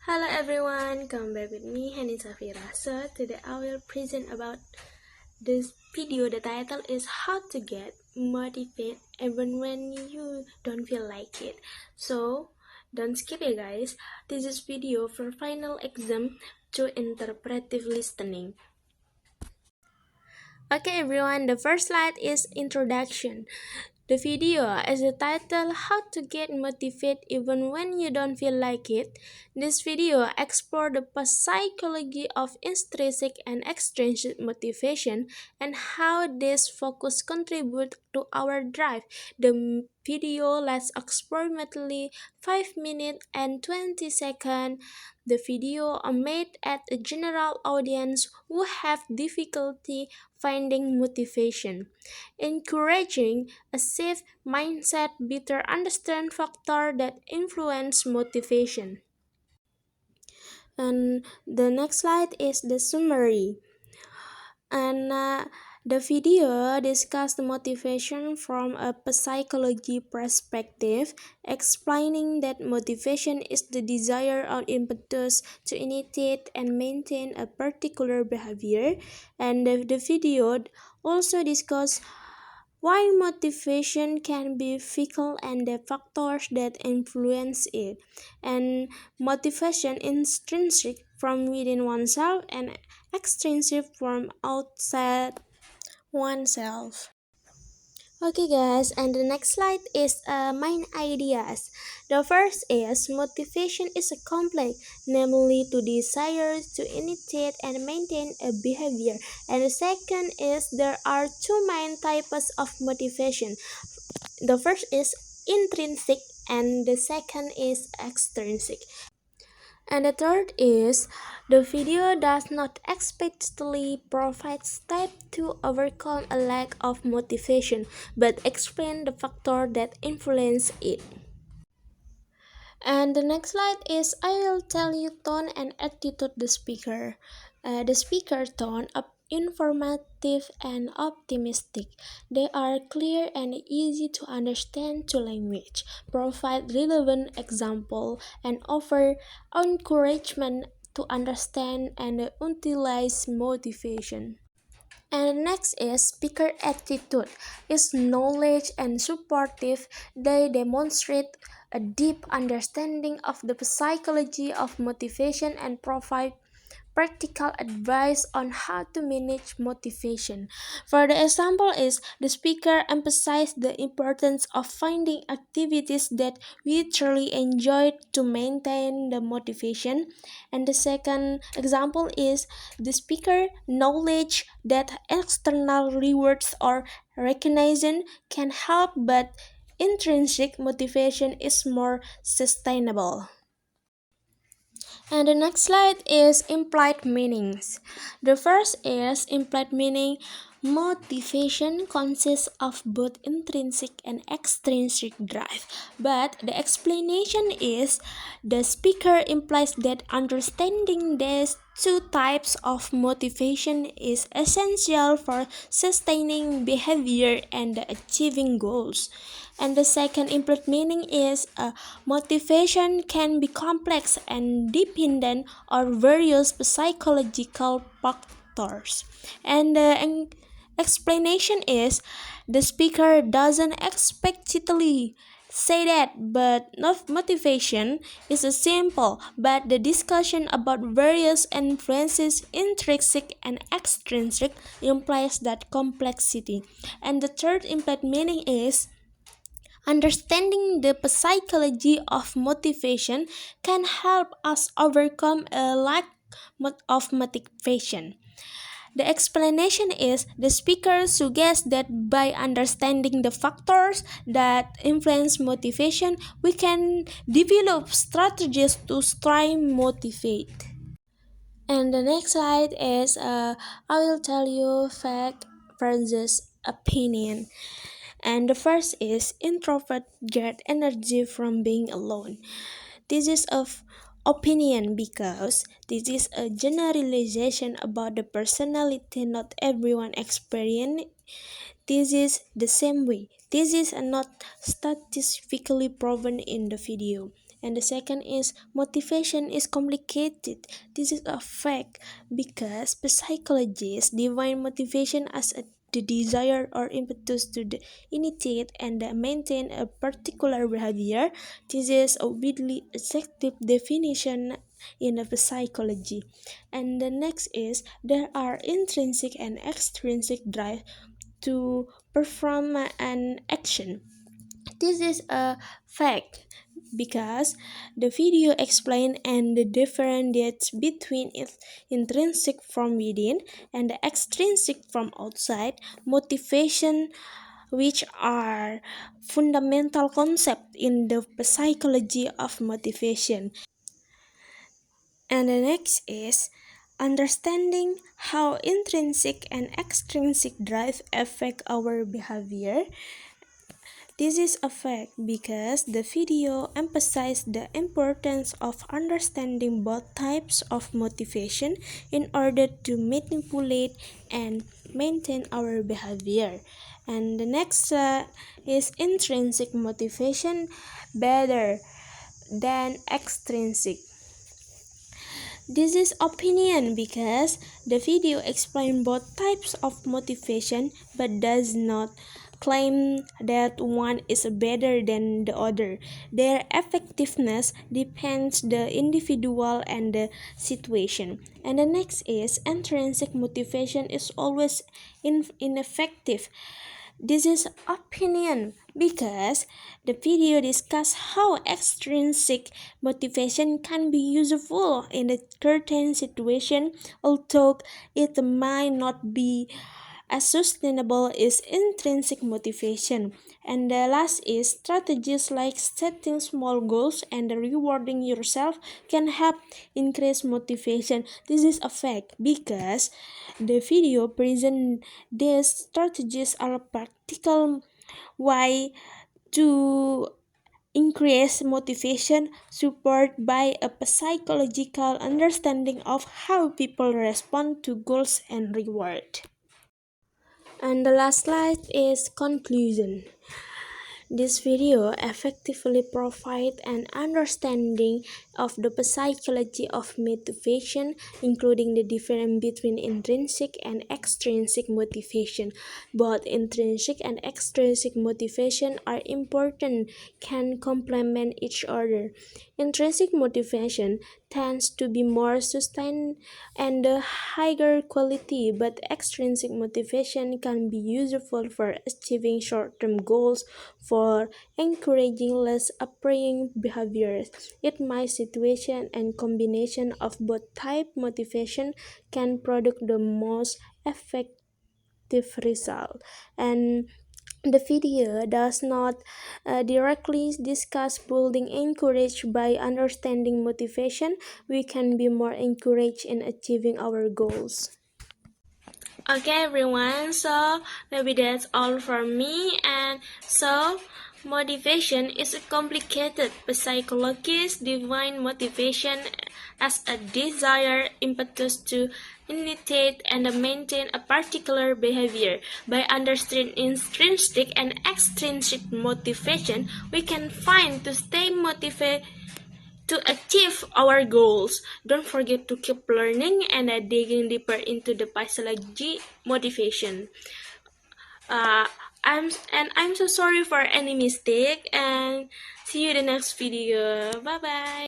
Hello everyone, come back with me, Hani Safira. So today I will present about this video. The title is How to Get Motivated Even When You Don't Feel Like It. So don't skip it guys. This is video for final exam to interpretive listening. Okay everyone, the first slide is introduction. The video, as the title, How to Get Motivated Even When You Don't Feel Like It. This video explores the psychology of intrinsic and extrinsic motivation and how this focus contribute to our drive. The video lasts approximately 5 minutes and 20 seconds. The video are made at a general audience who have difficulty finding motivation, encouraging a safe mindset better understand factors that influence motivation. And the next slide is the summary. And the video discussed the motivation from a psychology perspective, explaining that motivation is the desire or impetus to initiate and maintain a particular behavior. And the video also discussed why motivation can be fickle and the factors that influence it, and motivation intrinsic from within oneself and extrinsic from outside oneself. Okay, guys, and the next slide is main ideas. The first is motivation is a complex, namely to desire to initiate and maintain a behavior. And the second is there are two main types of motivation. The first is intrinsic, and the second is extrinsic. And the third is the video does not explicitly provide steps to overcome a lack of motivation, but explain the factors that influence it. And the next slide is I will tell you tone and attitude the speaker. The speaker tone up informative and optimistic. They are clear and easy to understand to language, provide relevant example, and offer encouragement to understand and utilize motivation. And next is speaker attitude. Is knowledge and supportive. They demonstrate a deep understanding of the psychology of motivation and provide practical advice on how to manage motivation. For the example is the speaker emphasized the importance of finding activities that we truly enjoy to maintain the motivation. And the second example is the speaker knowledge that external rewards or recognition can help, but intrinsic motivation is more sustainable. And the next slide is implied meanings. The first is implied meaning. Motivation consists of both intrinsic and extrinsic drive, but the explanation is the speaker implies that understanding these two types of motivation is essential for sustaining behavior and achieving goals. And the second implied meaning is motivation can be complex and dependent on various psychological factors. And the explanation is the speaker doesn't explicitly say that, but not motivation is a simple, but the discussion about various influences, intrinsic and extrinsic, implies that complexity. And the third implied meaning is understanding the psychology of motivation can help us overcome a lack of motivation. The explanation is the speaker suggests that by understanding the factors that influence motivation, we can develop strategies to stay motivated. And the next slide is I will tell you fact versus opinion. And the first is introvert get energy from being alone. This is of opinion because this is a generalization about the personality. Not everyone experience this is the same way. This is not statistically proven in the video. And the second is motivation is complicated. This is a fact because psychologists define motivation as the desire or impetus to initiate and maintain a particular behavior. This is a widely accepted definition in the psychology. And the next is there are intrinsic and extrinsic drive to perform an action. This is a fact because the video explains and the differentiates between its intrinsic from within and the extrinsic from outside motivation, which are fundamental concepts in the psychology of motivation. And the next is understanding how intrinsic and extrinsic drive affect our behavior. This is a fact because the video emphasized the importance of understanding both types of motivation in order to manipulate and maintain our behavior. And the next is intrinsic motivation better than extrinsic. This is opinion because the video explains both types of motivation but does not claim that one is better than the other. Their effectiveness depends the individual and the situation. And the next is intrinsic motivation is always ineffective. This is opinion because the video discuss how extrinsic motivation can be useful in a certain situation, although it might not be as sustainable as intrinsic motivation. And the last is strategies like setting small goals and rewarding yourself can help increase motivation. This is a fact because the video present these strategies are practical way to increase motivation supported by a psychological understanding of how people respond to goals and reward. And the last slide is conclusion. This video effectively provides an understanding of the psychology of motivation, including the difference between intrinsic and extrinsic motivation. Both intrinsic and extrinsic motivation are important, can complement each other. Intrinsic motivation tends to be more sustained and higher quality, but extrinsic motivation can be useful for achieving short-term goals, for encouraging less appealing behaviors. In my situation and combination of both type motivation can produce the most effective result. And the video does not directly discuss building encouraged by understanding motivation. We can be more encouraged in achieving our goals. Okay, everyone, so maybe that's all from me. And so, motivation is a complicated, but psychologists define motivation as a desire, impetus to initiate and maintain a particular behavior. By understanding intrinsic and extrinsic motivation, we can find to stay motivated to achieve our goals. Don't forget to keep learning and digging deeper into the psychology motivation. Uh, I'm so sorry for any mistake and see you in the next video. Bye bye.